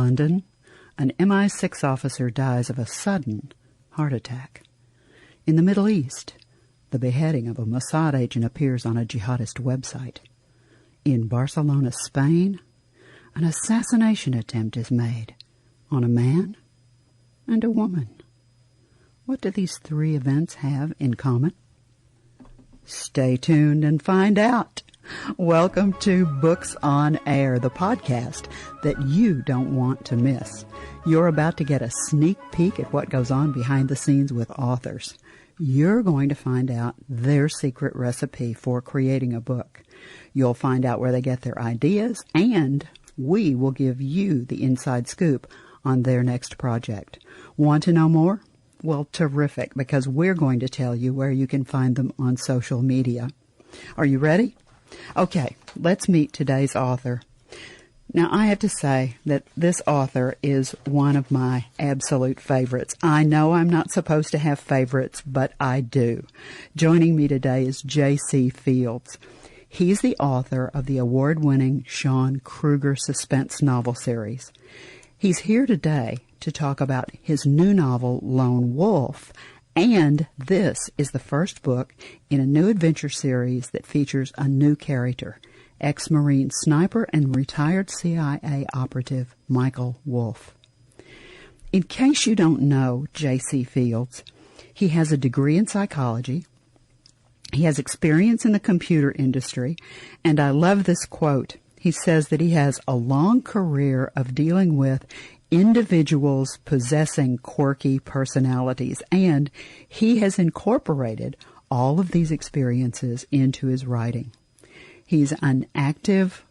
London, an MI6 officer dies of a sudden heart attack. In the Middle East, the beheading of a Mossad agent appears on a jihadist website. In Barcelona, Spain, an assassination attempt is made on a man and a woman. What do these three events have in common? Stay tuned and find out. Welcome to Books on Air, the podcast that you don't want to miss. You're about to get a sneak peek at what goes on behind the scenes with authors. You're going to find out their secret recipe for creating a book. You'll find out where they get their ideas, and we will give you the inside scoop on their next project. Want to know more? Well, terrific, because we're going to tell you where you can find them on social media. Are you ready? Okay, let's meet today's author. Now, I have to say that this author is one of my absolute favorites. I know I'm not supposed to have favorites, but I do. Joining me today is J.C. Fields. He's the author of the award-winning Sean Kruger suspense novel series. He's here today to talk about his new novel, Lone Wolf, and this is the first book in a new adventure series that features a new character, ex-Marine sniper and retired CIA operative Michael Wolfe. In case you don't know J.C. Fields, he has a degree in psychology. He has experience in the computer industry, and I love this quote. He says that he has a long career of dealing with individuals possessing quirky personalities, and he has incorporated all of these experiences into his writing. He's an active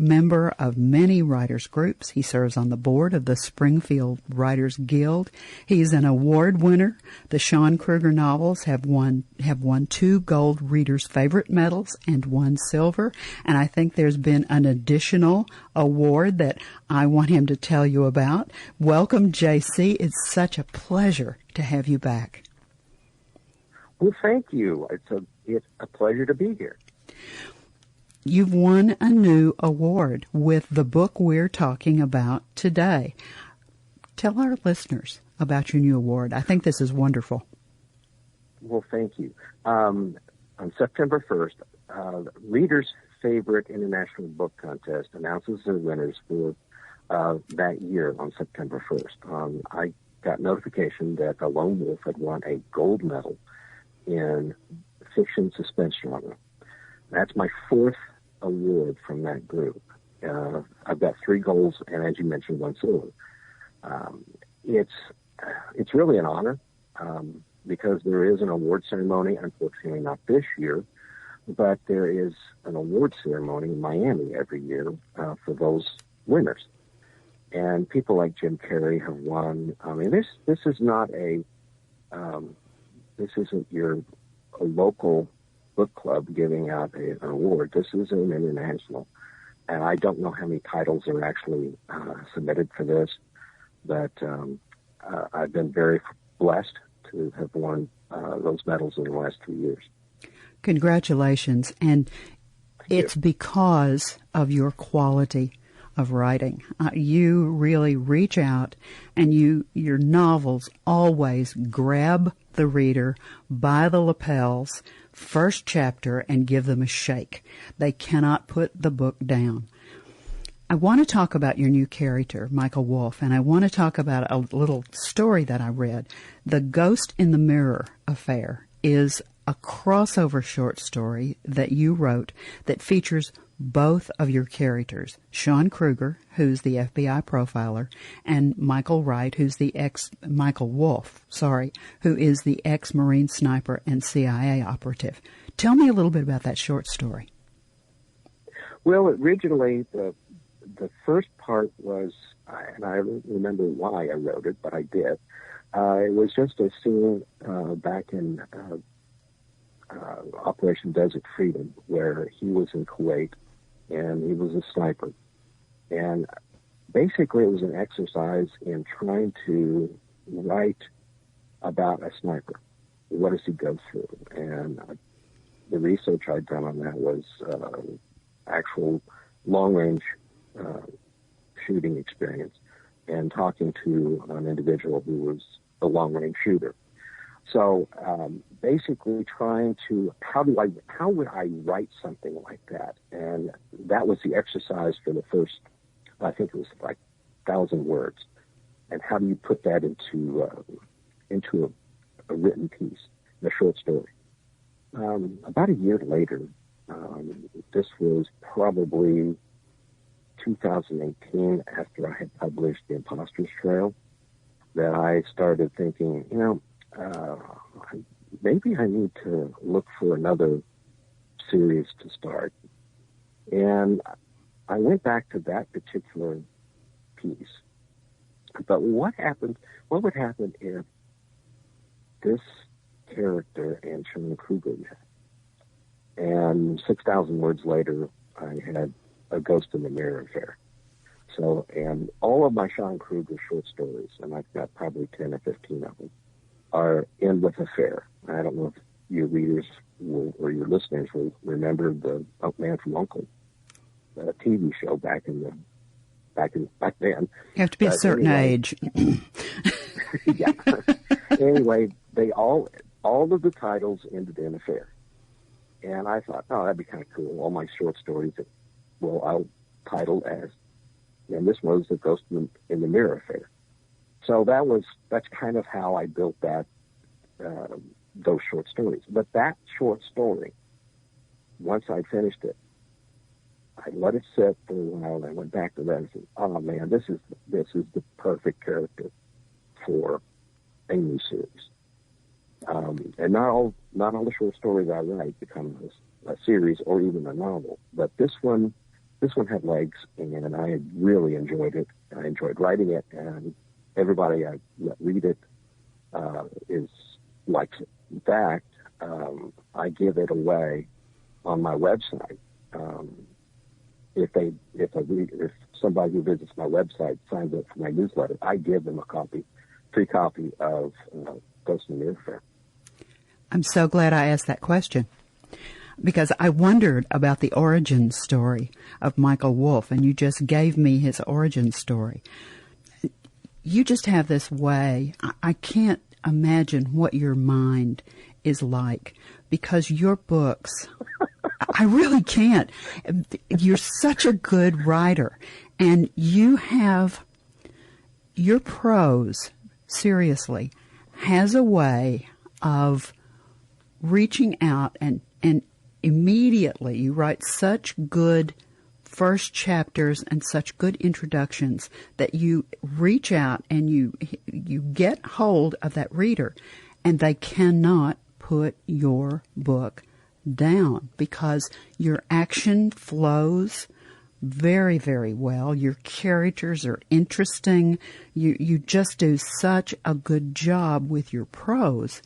member of many writers' groups. He serves on the board of the Springfield Writers Guild. He's an award winner. The Sean Kruger novels have won 2 gold readers' favorite medals and 1 silver. And I think there's been an additional award that I want him to tell you about. Welcome, JC. It's such a pleasure to have you back. Well, thank you. It's a pleasure to be here. You've won a new award with the book we're talking about today. Tell our listeners about your new award. I think this is wonderful. Well, thank you. On September 1st, Reader's Favorite International Book Contest announces the winners for that year on September 1st. I got notification that A Lone Wolf had won a gold medal in fiction suspense genre. That's my 4th award from that group. I've got 3 golds and, as you mentioned, 1 silver. It's really an honor because there is an award ceremony, unfortunately not this year, but there is an award ceremony in Miami every year for those winners. And people like Jim Carrey have won. I mean, this is not this isn't your local book club giving out an award. This is an international, and I don't know how many titles are actually submitted for this, but I've been very blessed to have won those medals in the last 3 years. Congratulations, and it's because of your quality of writing. You really reach out, and your novels always grab the reader by the lapels, first chapter, and give them a shake. They cannot put the book down. I want to talk about your new character, Michael Wolfe, and I want to talk about a little story that I read. The Ghost in the Mirror Affair is a crossover short story that you wrote that features both of your characters, Sean Kruger, who's the FBI profiler, and Michael Wright, who's the Michael Wolfe, who is the ex-Marine sniper and CIA operative. Tell me a little bit about that short story. Well, originally, the first part was, and I don't remember why I wrote it, but I did. It was just a scene back in Operation Desert Freedom, where he was in Kuwait, and he was a sniper. And basically it was an exercise in trying to write about a sniper. What does he go through? And the research I'd done on that was actual long-range shooting experience and talking to an individual who was a long-range shooter. So basically trying to, how would I write something like that? And that was the exercise for the first, I think it was like 1,000 words. And how do you put that into a written piece, a short story? About a year later, this was probably 2018, after I had published The Imposter's Trail, that I started thinking, maybe I need to look for another series to start. And I went back to that particular piece. But what would happen if this character and Sean Kruger met? And 6,000 words later, I had a Ghost in the Mirror affair. So, and all of my Sean Kruger short stories, and I've got probably 10 or 15 of them, are end with affair. I don't know if your readers or your listeners will remember the Man from U.N.C.L.E., the TV show back then. You have to be a certain age. Yeah. Anyway, all of the titles ended in affair. And I thought, oh, that'd be kind of cool. All my short stories, I'll title as, and this was the Ghost in the Mirror affair. So that's kind of how I built those short stories. But that short story, once I finished it, I let it sit for a while, and I went back to that and said, oh man, this is the perfect character for a new series. And not all the short stories I write become a series or even a novel, but this one had legs, and I really enjoyed it. I enjoyed writing it, and everybody I let read it likes it. In fact, I give it away on my website. If somebody who visits my website signs up for my newsletter, I give them a free copy of Ghost in the Mirror Affair. I'm so glad I asked that question, because I wondered about the origin story of Michael Wolfe, and you just gave me his origin story. You just have this way. I can't imagine what your mind is like, because your books, I really can't. You're such a good writer, and you have, your prose, seriously, has a way of reaching out and immediately you write such good first chapters and such good introductions that you reach out and you get hold of that reader, and they cannot put your book down because your action flows very, very well. Your characters are interesting. You just do such a good job with your prose.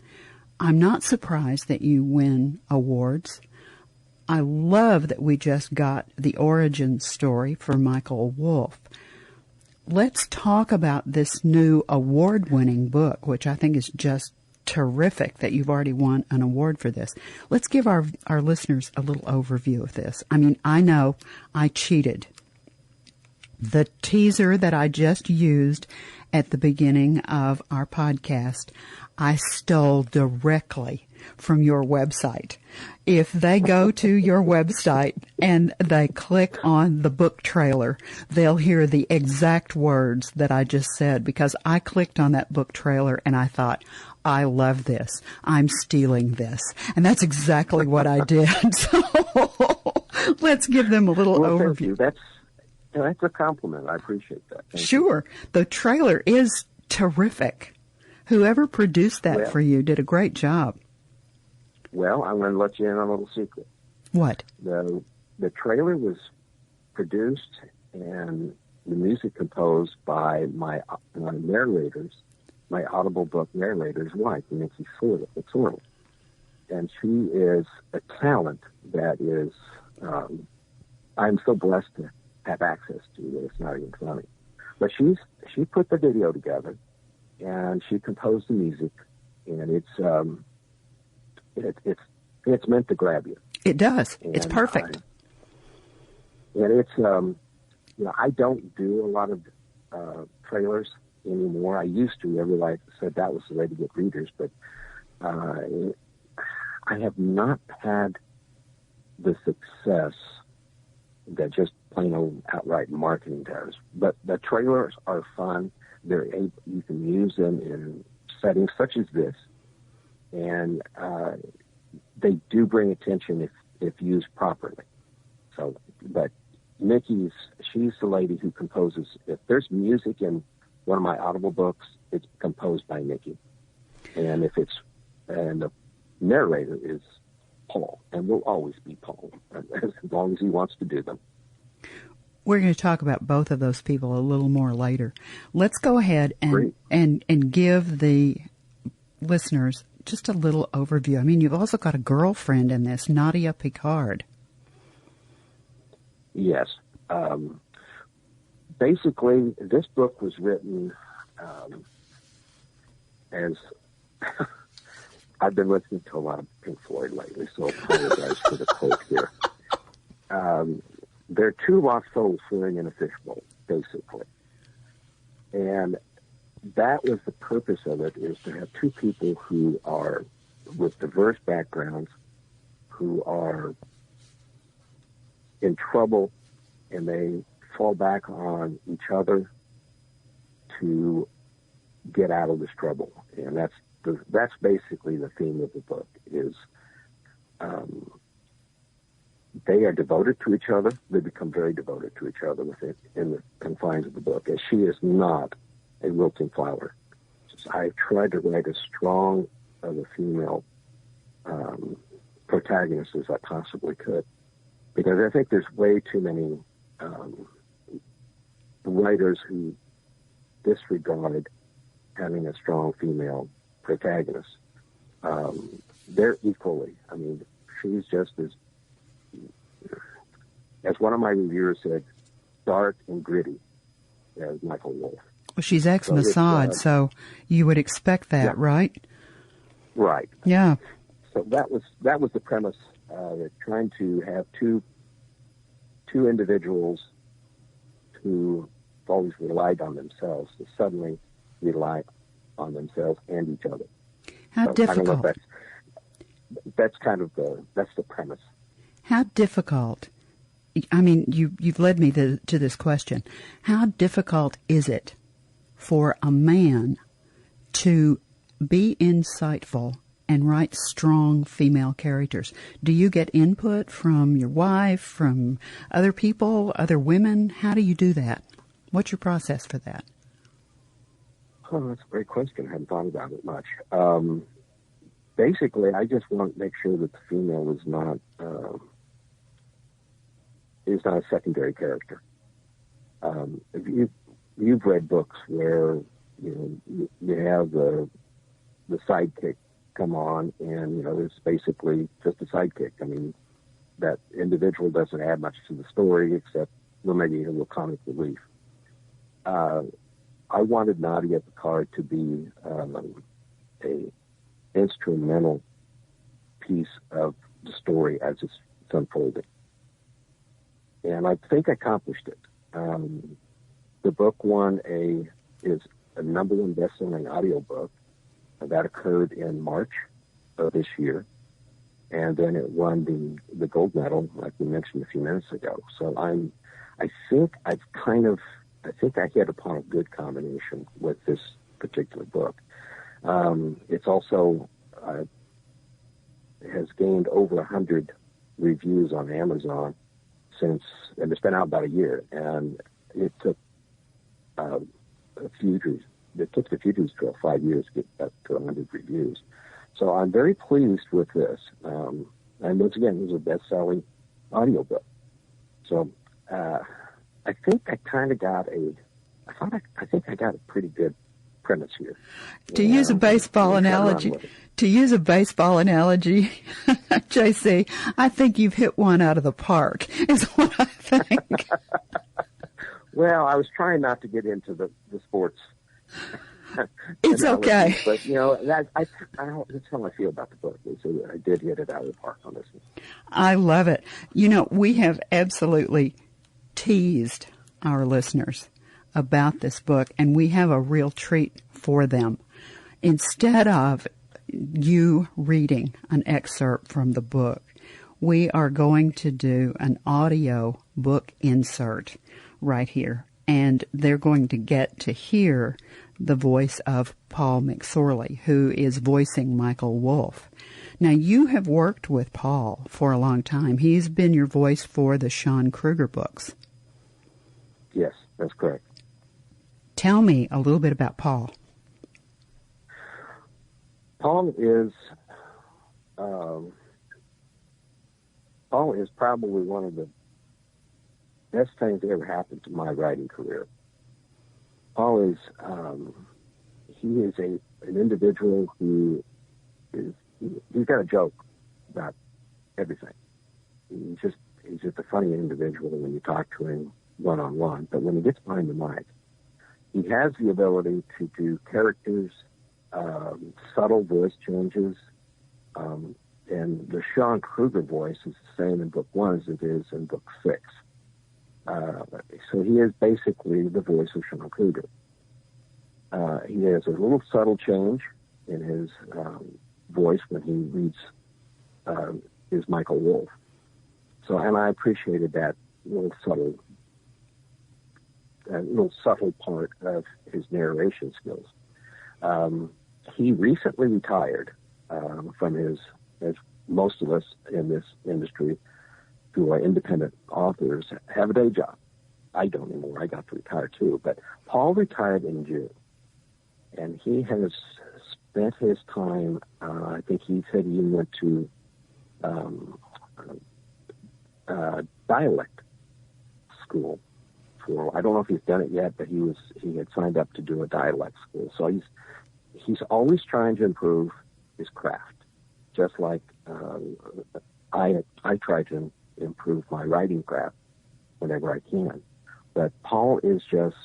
I'm not surprised that you win awards. I love that we just got the origin story for Michael Wolfe. Let's talk about this new award-winning book, which I think is just terrific that you've already won an award for this. Let's give our listeners a little overview of this. I mean, I know I cheated. The teaser that I just used at the beginning of our podcast, I stole directly from your website. If they go to your website and they click on the book trailer, they'll hear the exact words that I just said, because I clicked on that book trailer and I thought, I love this. I'm stealing this. And that's exactly what I did. So let's give them a little overview. That's a compliment. I appreciate that. Thank you. The trailer is terrific. Whoever produced that for you did a great job. Well, I'm going to let you in on a little secret. What? The trailer was produced and the music composed by my narrators, my Audible book narrator's wife, Nikki Sorrell. And she is a talent that is, I'm so blessed to have access to that it's not even funny. But she put the video together and she composed the music, and it's meant to grab you. It does. It's perfect. And I don't do a lot of trailers anymore. I used to. Everybody said that was the way to get readers, but I have not had the success that just plain old outright marketing does. But the trailers are fun. You can use them in settings such as this, and they do bring attention if used properly. So, but she's the lady who composes. If there's music in one of my Audible books, it's composed by Nikki, and the narrator is Paul, and will always be Paul as long as he wants to do them. We're going to talk about both of those people a little more later. Let's go ahead and give the listeners just a little overview. I mean, you've also got a girlfriend in this, Nadia Picard. Yes. Basically, this book was written as... I've been listening to a lot of Pink Floyd lately, so I apologize for the quote here. There are two lost souls swimming in a fishbowl, basically. And that was the purpose of it, is to have two people who are with diverse backgrounds, who are in trouble, and they fall back on each other to get out of this trouble. And that's basically the theme of the book, is they are devoted to each other. They become very devoted to each other in the confines of the book, as she is not a wilting flower. I tried to write as strong of a female protagonist as I possibly could, because I think there's way too many writers who disregard having a strong female protagonist. They're equally. I mean, she's just as one of my reviewers said, dark and gritty as Michael Wolfe. Well, she's ex-Mossad, so you would expect that, yeah. Right? Right. Yeah. So that was the premise. They're trying to have two individuals who have always relied on themselves to suddenly rely on themselves and each other. How difficult. I don't know if that's the premise. How difficult? I mean, you've led me to this question. How difficult is it for a man to be insightful and write strong female characters? Do you get input from your wife, from other people, other women? How do you do that? What's your process for that? Oh, that's a great question. I hadn't thought about it much. Basically, I just want to make sure that the female is not a secondary character. If you've read books where you have the sidekick come on, and it's basically just a sidekick. I mean, that individual doesn't add much to the story except maybe a little comic relief. I wanted Nadia Picard to be a instrumental piece of the story as it's unfolding. And I think I accomplished it. The book is a #1 best-selling audiobook. That occurred in March of this year. And then it won the gold medal, like we mentioned a few minutes ago. So I think I hit upon a good combination with this particular book. It's also has gained over 100 reviews on Amazon and it's been out about a year, and it took the Fugees to 5 years to get up to 100 reviews. So I'm very pleased with this. And once again, it was a best-selling audiobook. So I think I got a pretty good premise here. To use a baseball analogy, JC, I think you've hit one out of the park, is what I think. Well, I was trying not to get into the sports. It's okay. But, that's how I feel about the book. So I did hit it out of the park on this one. I love it. We have absolutely teased our listeners about this book, and we have a real treat for them. Instead of you reading an excerpt from the book, we are going to do an audio book insert right here, and they're going to get to hear the voice of Paul McSorley, who is voicing Michael Wolfe. Now, you have worked with Paul for a long time. He's been your voice for the Sean Kruger books. Yes, that's correct. Tell me a little bit about Paul. Paul is probably one of the best things that ever happened to my writing career. Paul is he is an individual who he's got a joke about everything. He's just a funny individual when you talk to him one-on-one. But when he gets behind the mic, he has the ability to do characters, subtle voice changes, and the Sean Kruger voice is the same in book 1 as it is in book 6. So he is basically the voice of Sean Kruger. He has a little subtle change in his voice when he reads his Michael Wolfe. So, and I appreciated that little subtle part of his narration skills. He recently retired from his, as most of us in this industry who are independent authors have a day job. I don't anymore. I got to retire too. But Paul retired in June, and he has spent his time, I think he said he went to dialect school for, I don't know if he's done it yet, but he had signed up to do a dialect school. So he's always trying to improve his craft, just like I try to improve my writing craft whenever I can. But Paul is just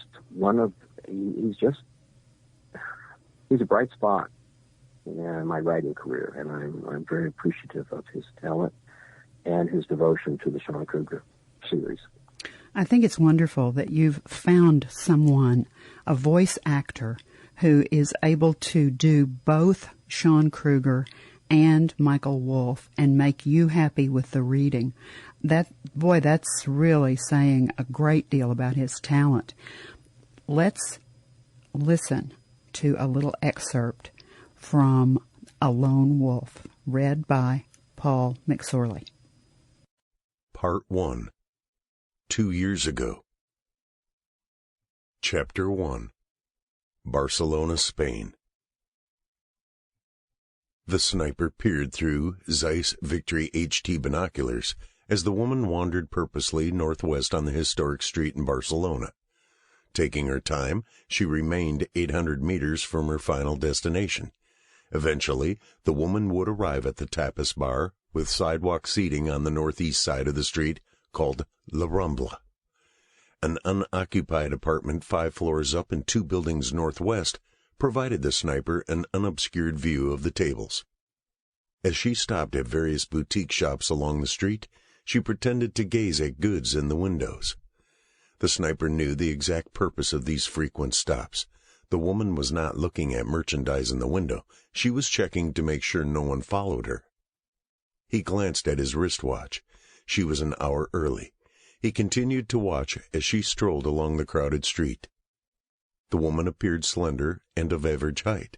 he's a bright spot in my writing career, and I'm very appreciative of his talent and his devotion to the Sean Kruger series. I think it's wonderful that you've found someone, a voice actor, who is able to do both Sean Kruger and Michael Wolfe and make you happy with the reading. That's really saying a great deal about his talent. Let's listen to a little excerpt from A Lone Wolf, read by Paul McSorley. Part 1. 2 years ago. Chapter 1. Barcelona, Spain. The sniper peered through Zeiss Victory HT binoculars as the woman wandered purposely northwest on the historic street in Barcelona. Taking her time, she remained 800 meters from her final destination. Eventually, the woman would arrive at the tapas bar with sidewalk seating on the northeast side of the street called La Rambla. An unoccupied apartment 5 floors up and 2 buildings northwest provided the sniper an unobscured view of the tables. As she stopped at various boutique shops along the street, she pretended to gaze at goods in the windows. The sniper knew the exact purpose of these frequent stops. The woman was not looking at merchandise in the window. She was checking to make sure no one followed her. He glanced at his wristwatch. She was an hour early. He continued to watch as she strolled along the crowded street. The woman appeared slender and of average height.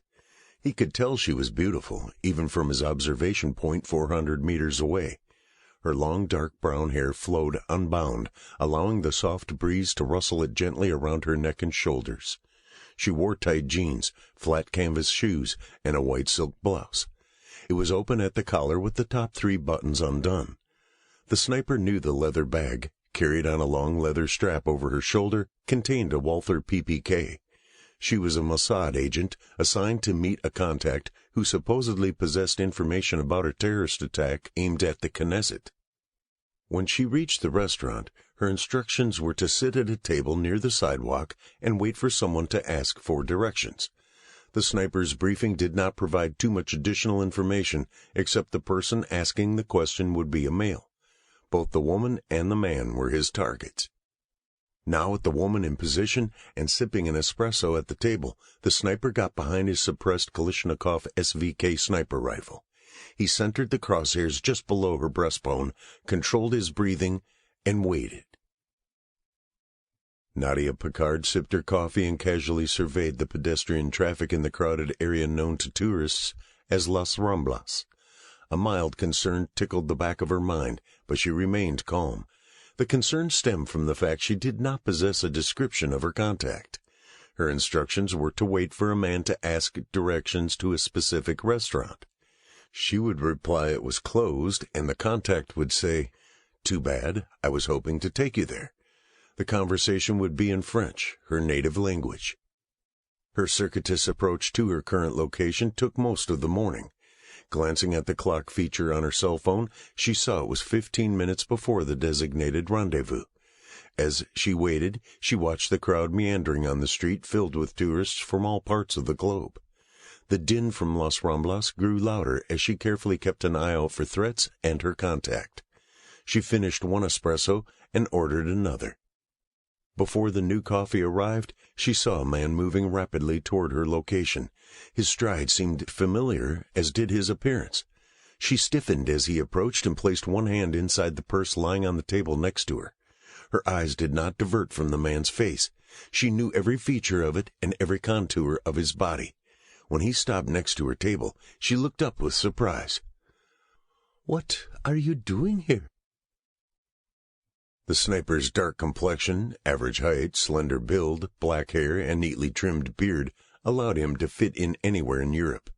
He could tell she was beautiful, even from his observation point 400 meters away. Her long dark brown hair flowed unbound, allowing the soft breeze to rustle it gently around her neck and shoulders. She wore tight jeans, flat canvas shoes, and a white silk blouse. It was open at the collar with the top 3 buttons undone. The sniper knew the leather bag, carried on a long leather strap over her shoulder, contained a Walther PPK. She was a Mossad agent assigned to meet a contact who supposedly possessed information about a terrorist attack aimed at the Knesset. When she reached the restaurant, her instructions were to sit at a table near the sidewalk and wait for someone to ask for directions. The sniper's briefing did not provide too much additional information, except the person asking the question would be a male. Both the woman and the man were his targets. Now with the woman in position and sipping an espresso at the table, the sniper got behind his suppressed Kalashnikov SVK sniper rifle. He centered the crosshairs just below her breastbone, controlled his breathing, and waited. Nadia Picard sipped her coffee and casually surveyed the pedestrian traffic in the crowded area known to tourists as Las Ramblas. A mild concern tickled the back of her mind, but she remained calm. The concern stemmed from the fact she did not possess a description of her contact. Her instructions were to wait for a man to ask directions to a specific restaurant. She would reply it was closed, and the contact would say, "Too bad, I was hoping to take you there." The conversation would be in French, her native language. Her circuitous approach to her current location took most of the morning. Glancing at the clock feature on her cell phone, she saw it was 15 minutes before the designated rendezvous. As she waited, she watched the crowd meandering on the street filled with tourists from all parts of the globe. The din from Las Ramblas grew louder as she carefully kept an eye out for threats and her contact. She finished one espresso and ordered another. Before the new coffee arrived, she saw a man moving rapidly toward her location. His stride seemed familiar, as did his appearance. She stiffened as he approached and placed one hand inside the purse lying on the table next to her. Her eyes did not divert from the man's face. She knew every feature of it and every contour of his body. When he stopped next to her table, she looked up with surprise. "What are you doing here?" The sniper's dark complexion, average height, slender build, black hair, and neatly trimmed beard allowed him to fit in anywhere in Europe.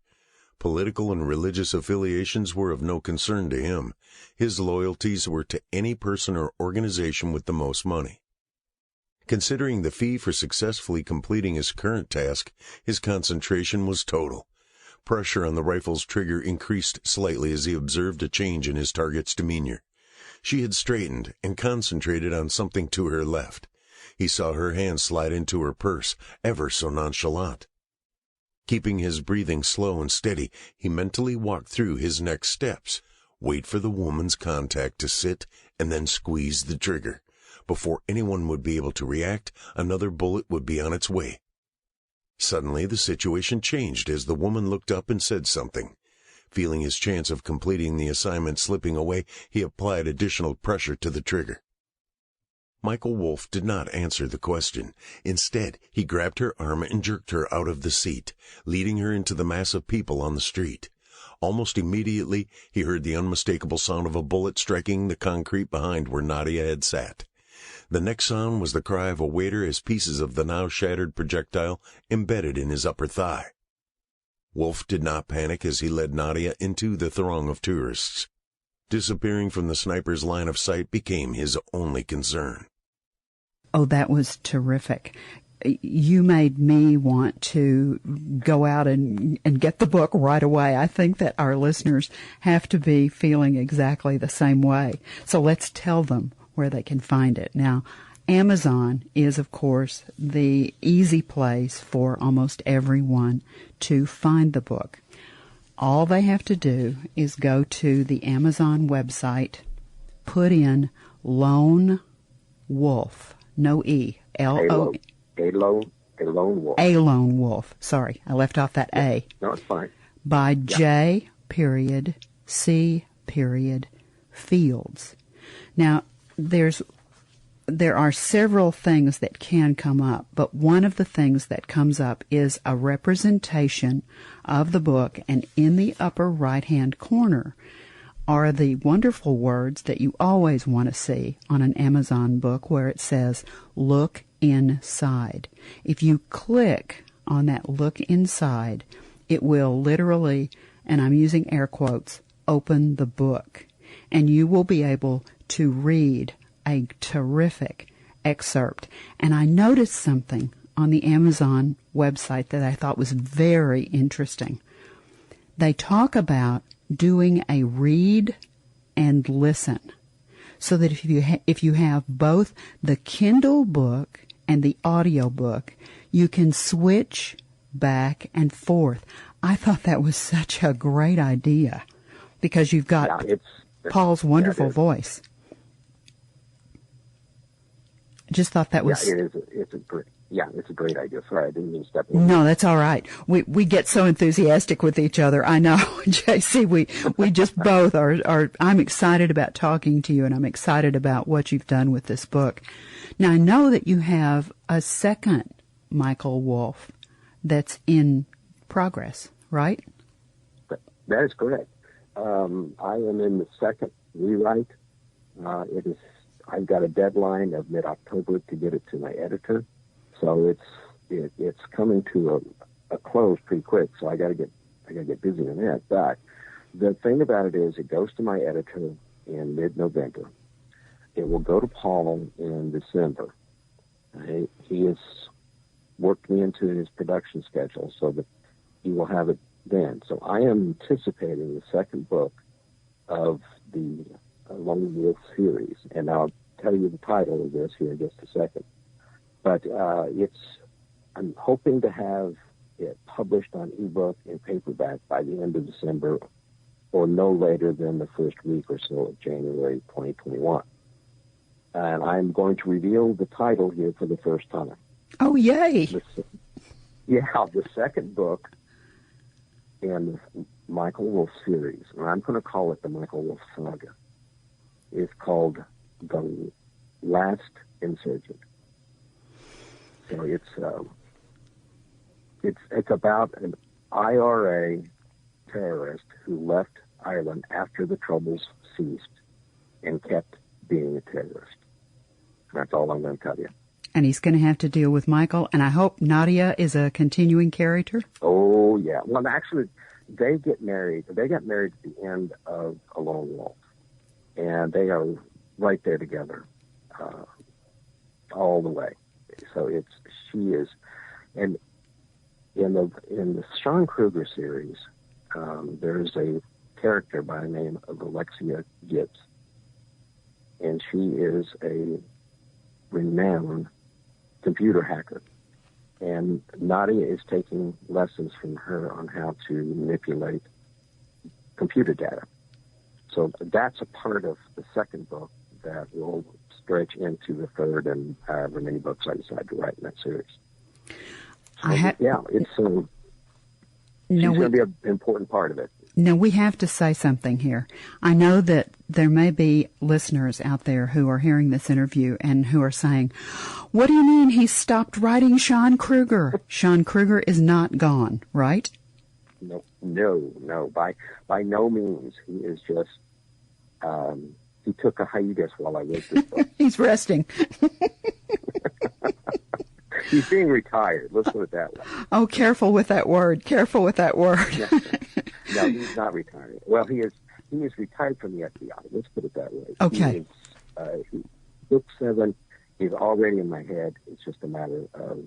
Political and religious affiliations were of no concern to him. His loyalties were to any person or organization with the most money. Considering the fee for successfully completing his current task, his concentration was total. Pressure on the rifle's trigger increased slightly as he observed a change in his target's demeanor. She had straightened and concentrated on something to her left. He saw her hand slide into her purse, ever so nonchalant. Keeping his breathing slow and steady, he mentally walked through his next steps. Wait for the woman's contact to sit, and then squeeze the trigger. Before anyone would be able to react, another bullet would be on its way. Suddenly, the situation changed as the woman looked up and said something. Feeling his chance of completing the assignment slipping away, he applied additional pressure to the trigger. Michael Wolfe did not answer the question. Instead, he grabbed her arm and jerked her out of the seat, leading her into the mass of people on the street. Almost immediately, he heard the unmistakable sound of a bullet striking the concrete behind where Nadia had sat. The next sound was the cry of a waiter as pieces of the now shattered projectile embedded in his upper thigh. Wolfe did not panic as he led Nadia into the throng of tourists. Disappearing from the sniper's line of sight became his only concern. Oh, that was terrific. You made me want to go out and get the book right away. I think that our listeners have to be feeling exactly the same way. So let's tell them where they can find it. Now, Amazon is, of course, the easy place for almost everyone to find the book. All they have to do is go to the Amazon website, put in Lone Wolf, no E, L-O... A Lone Wolf. A Lone Wolf. Sorry, I left off that A. No, it's fine. By J. C. Fields. Now, there are several things that can come up, but one of the things that comes up is a representation of the book, and in the upper right-hand corner are the wonderful words that you always want to see on an Amazon book where it says, "Look inside." If you click on that look inside, it will literally, and I'm using air quotes, open the book, and you will be able to read a terrific excerpt. And I noticed something on the Amazon website that I thought was very interesting. They talk about doing a read and listen, so that if you have both the Kindle book and the audio book, you can switch back and forth. I thought that was such a great idea because you've got Paul's wonderful voice. Just thought that was... Yeah, it's a great idea. Sorry, I didn't mean to step in. No, that's all right. We get so enthusiastic with each other. I know, JC, we just both are, I'm excited about talking to you, and I'm excited about what you've done with this book. Now, I know that you have a second Michael Wolfe that's in progress, right? That is correct. I am in the second rewrite. I've got a deadline of mid-October to get it to my editor, so it's coming to a close pretty quick. So I got to get busy on that. But the thing about it is, it goes to my editor in mid-November. It will go to Paul in December. He has worked me into his production schedule so that he will have it then. So I am anticipating the second book of the A Lone Wolf series, and I'll tell you the title of this here in just a second. But I'm hoping to have it published on ebook and paperback by the end of December, or no later than the first week or so of January 2021. And I'm going to reveal the title here for the first time. Oh, yay! The second book in the Michael Wolfe series, and I'm going to call it the Michael Wolfe Saga, is called The Last Insurgent. So it's about an IRA terrorist who left Ireland after the Troubles ceased and kept being a terrorist. That's all I'm going to tell you. And he's going to have to deal with Michael, and I hope Nadia is a continuing character. Oh, yeah. Well, actually, they got married at the end of A Lone Wolf, and they are right there together all the way. So she is, and in the Sean Kruger series, there's a character by the name of Alexia Gibbs, and she is a renowned computer hacker. And Nadia is taking lessons from her on how to manipulate computer data. So that's a part of the second book that will stretch into the third and however many books I decide to write in that series. So, she's going to be an important part of it. Now, we have to say something here. I know that there may be listeners out there who are hearing this interview and who are saying, what do you mean he stopped writing Sean Kruger? Sean Kruger is not gone, right? No. By no means. He is just, he took a hiatus while I wrote this book. He's resting. He's being retired. Let's put it that way. Oh, careful with that word. Careful with that word. No, he's not retired. Well, he is retired from the FBI. Let's put it that way. Okay. Book 7 is already in my head. It's just a matter of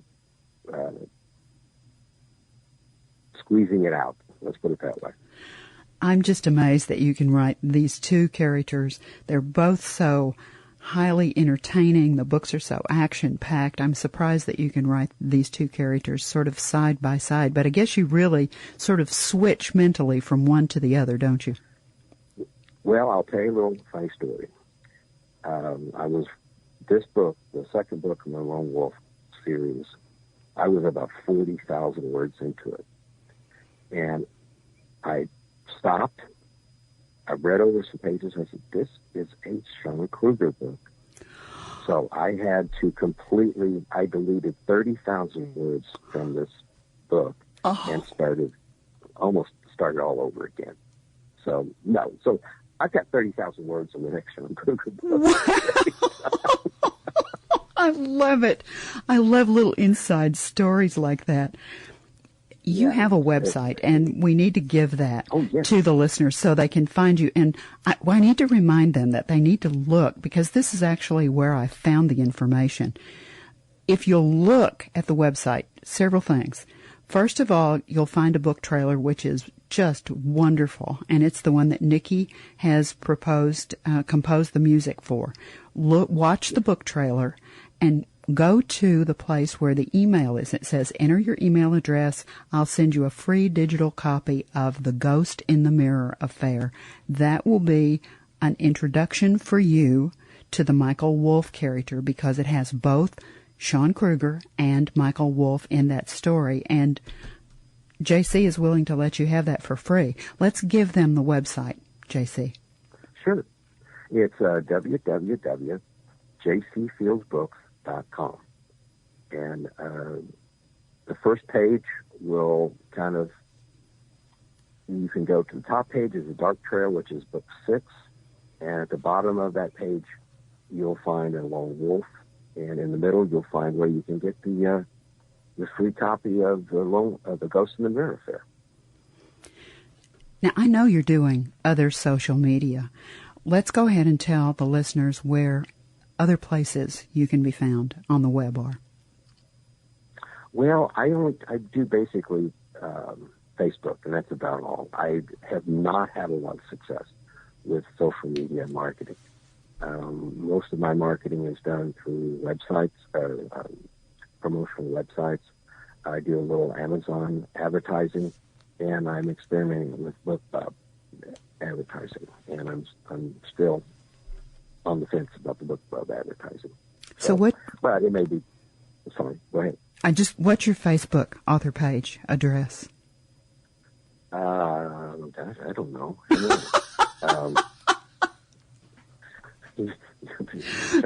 squeezing it out. Let's put it that way. I'm just amazed that you can write these two characters. They're both so highly entertaining. The books are so action-packed. I'm surprised that you can write these two characters sort of side by side. But I guess you really sort of switch mentally from one to the other, don't you? Well, I'll tell you a little funny story. This book, the second book in the Lone Wolf series, I was about 40,000 words into it. And I stopped. I read over some pages. I said, this is a Sean Kruger book. So I had to I deleted 30,000 words from this book and started all over again. So, no. So I've got 30,000 words in the next Sean Kruger book. I love it. I love little inside stories like that. You have a website, and we need to give that to the listeners so they can find you. And I need to remind them that they need to look, because this is actually where I found the information. If you'll look at the website, several things. First of all, you'll find a book trailer, which is just wonderful, and it's the one that Nikki has composed the music for. Watch the book trailer, and go to the place where the email is. It says, enter your email address. I'll send you a free digital copy of The Ghost in the Mirror Affair. That will be an introduction for you to the Michael Wolfe character because it has both Sean Kruger and Michael Wolfe in that story. And JC is willing to let you have that for free. Let's give them the website, JC. Sure. It's www.jcfieldsbooks.com. And the first page will you can go to the top page is a dark trail, which is book 6. And at the bottom of that page, you'll find A Lone Wolf. And in the middle, you'll find where you can get the free copy of the Ghost in the Mirror Affair. Now, I know you're doing other social media. Let's go ahead and tell the listeners where other places you can be found on the web are. Well, I do basically Facebook, and that's about all. I have not had a lot of success with social media marketing. Most of my marketing is done through websites, promotional websites. I do a little Amazon advertising, and I'm experimenting with BookBub advertising, and I'm still on the fence about the BookBub advertising. So what? But it may be. Sorry, go ahead. What's your Facebook author page address? I don't know.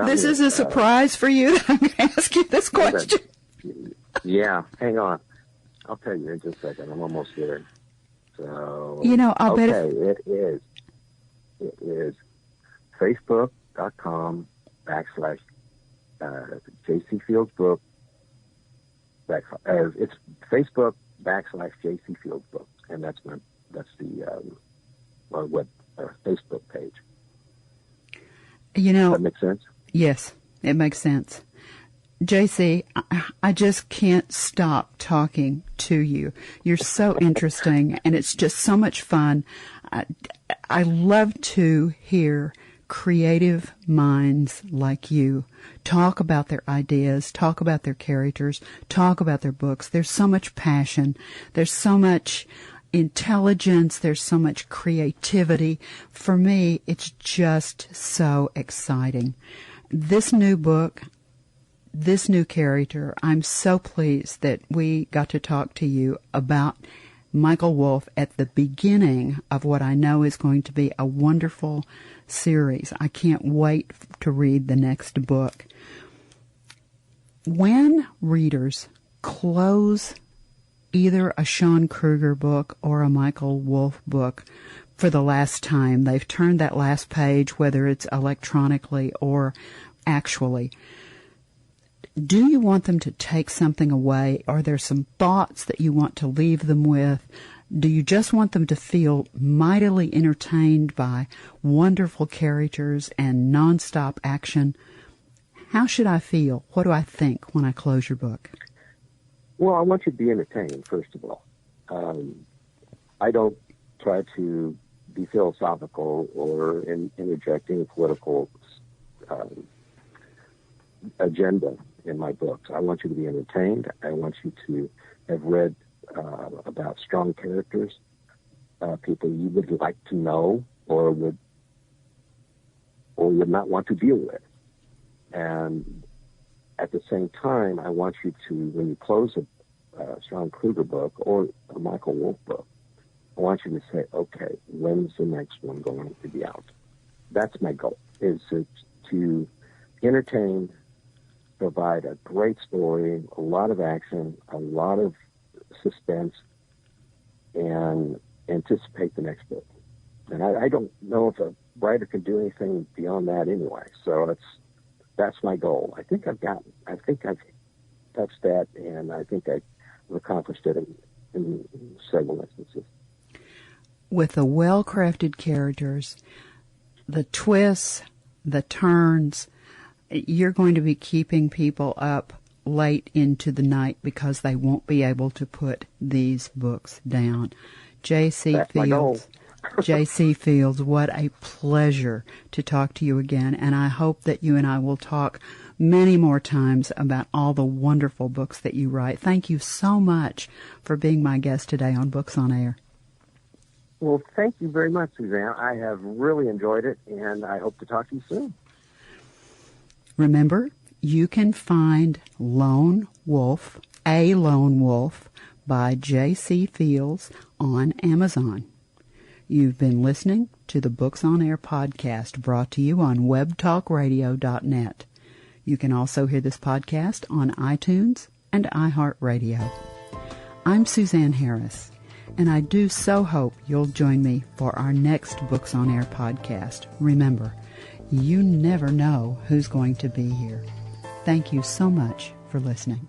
This is a surprise for you that I'm going to ask you this question. Yeah, hang on. I'll tell you in just a second. I'm almost there. So, I'll bet it is facebook.com /JCFieldsBook. It's Facebook /JCFieldsBook, and that's the web Facebook page. Does that make sense? Yes, it makes sense. JC, I just can't stop talking to you. You're so interesting, and it's just so much fun. I love to hear creative minds like you talk about their ideas, talk about their characters, talk about their books. There's so much passion. There's so much intelligence. There's so much creativity. For me, it's just so exciting. This new book, this new character, I'm so pleased that we got to talk to you about Michael Wolfe at the beginning of what I know is going to be a wonderful series. I can't wait to read the next book. When readers close either a Sean Kruger book or a Michael Wolfe book for the last time, they've turned that last page, whether it's electronically or actually, do you want them to take something away? Are there some thoughts that you want to leave them with? Do you just want them to feel mightily entertained by wonderful characters and nonstop action? How should I feel? What do I think when I close your book? Well, I want you to be entertained, first of all. I don't try to be philosophical or interjecting political agenda in my books. I want you to be entertained. I want you to have read about strong characters, people you would like to know or would not want to deal with. And at the same time, I want you to, when you close a Sean Kruger book or a Michael Wolfe book, I want you to say, okay, when's the next one going to be out? That's my goal, is to entertain, provide a great story, a lot of action, a lot of suspense, and anticipate the next book. And I don't know if a writer can do anything beyond that anyway. So that's my goal. I think I've touched that, and I think I've accomplished it in several instances. With the well-crafted characters, the twists, the turns, you're going to be keeping people up late into the night because they won't be able to put these books down. J.C. Fields, J.C. Fields, what a pleasure to talk to you again, and I hope that you and I will talk many more times about all the wonderful books that you write. Thank you so much for being my guest today on Books on Air. Well, thank you very much, Suzanne. I have really enjoyed it, and I hope to talk to you soon. Remember, you can find Lone Wolf, A Lone Wolf by J.C. Fields on Amazon. You've been listening to the Books on Air podcast brought to you on webtalkradio.net. You can also hear this podcast on iTunes and iHeartRadio. I'm Suzanne Harris, and I do so hope you'll join me for our next Books on Air podcast. Remember, you never know who's going to be here. Thank you so much for listening.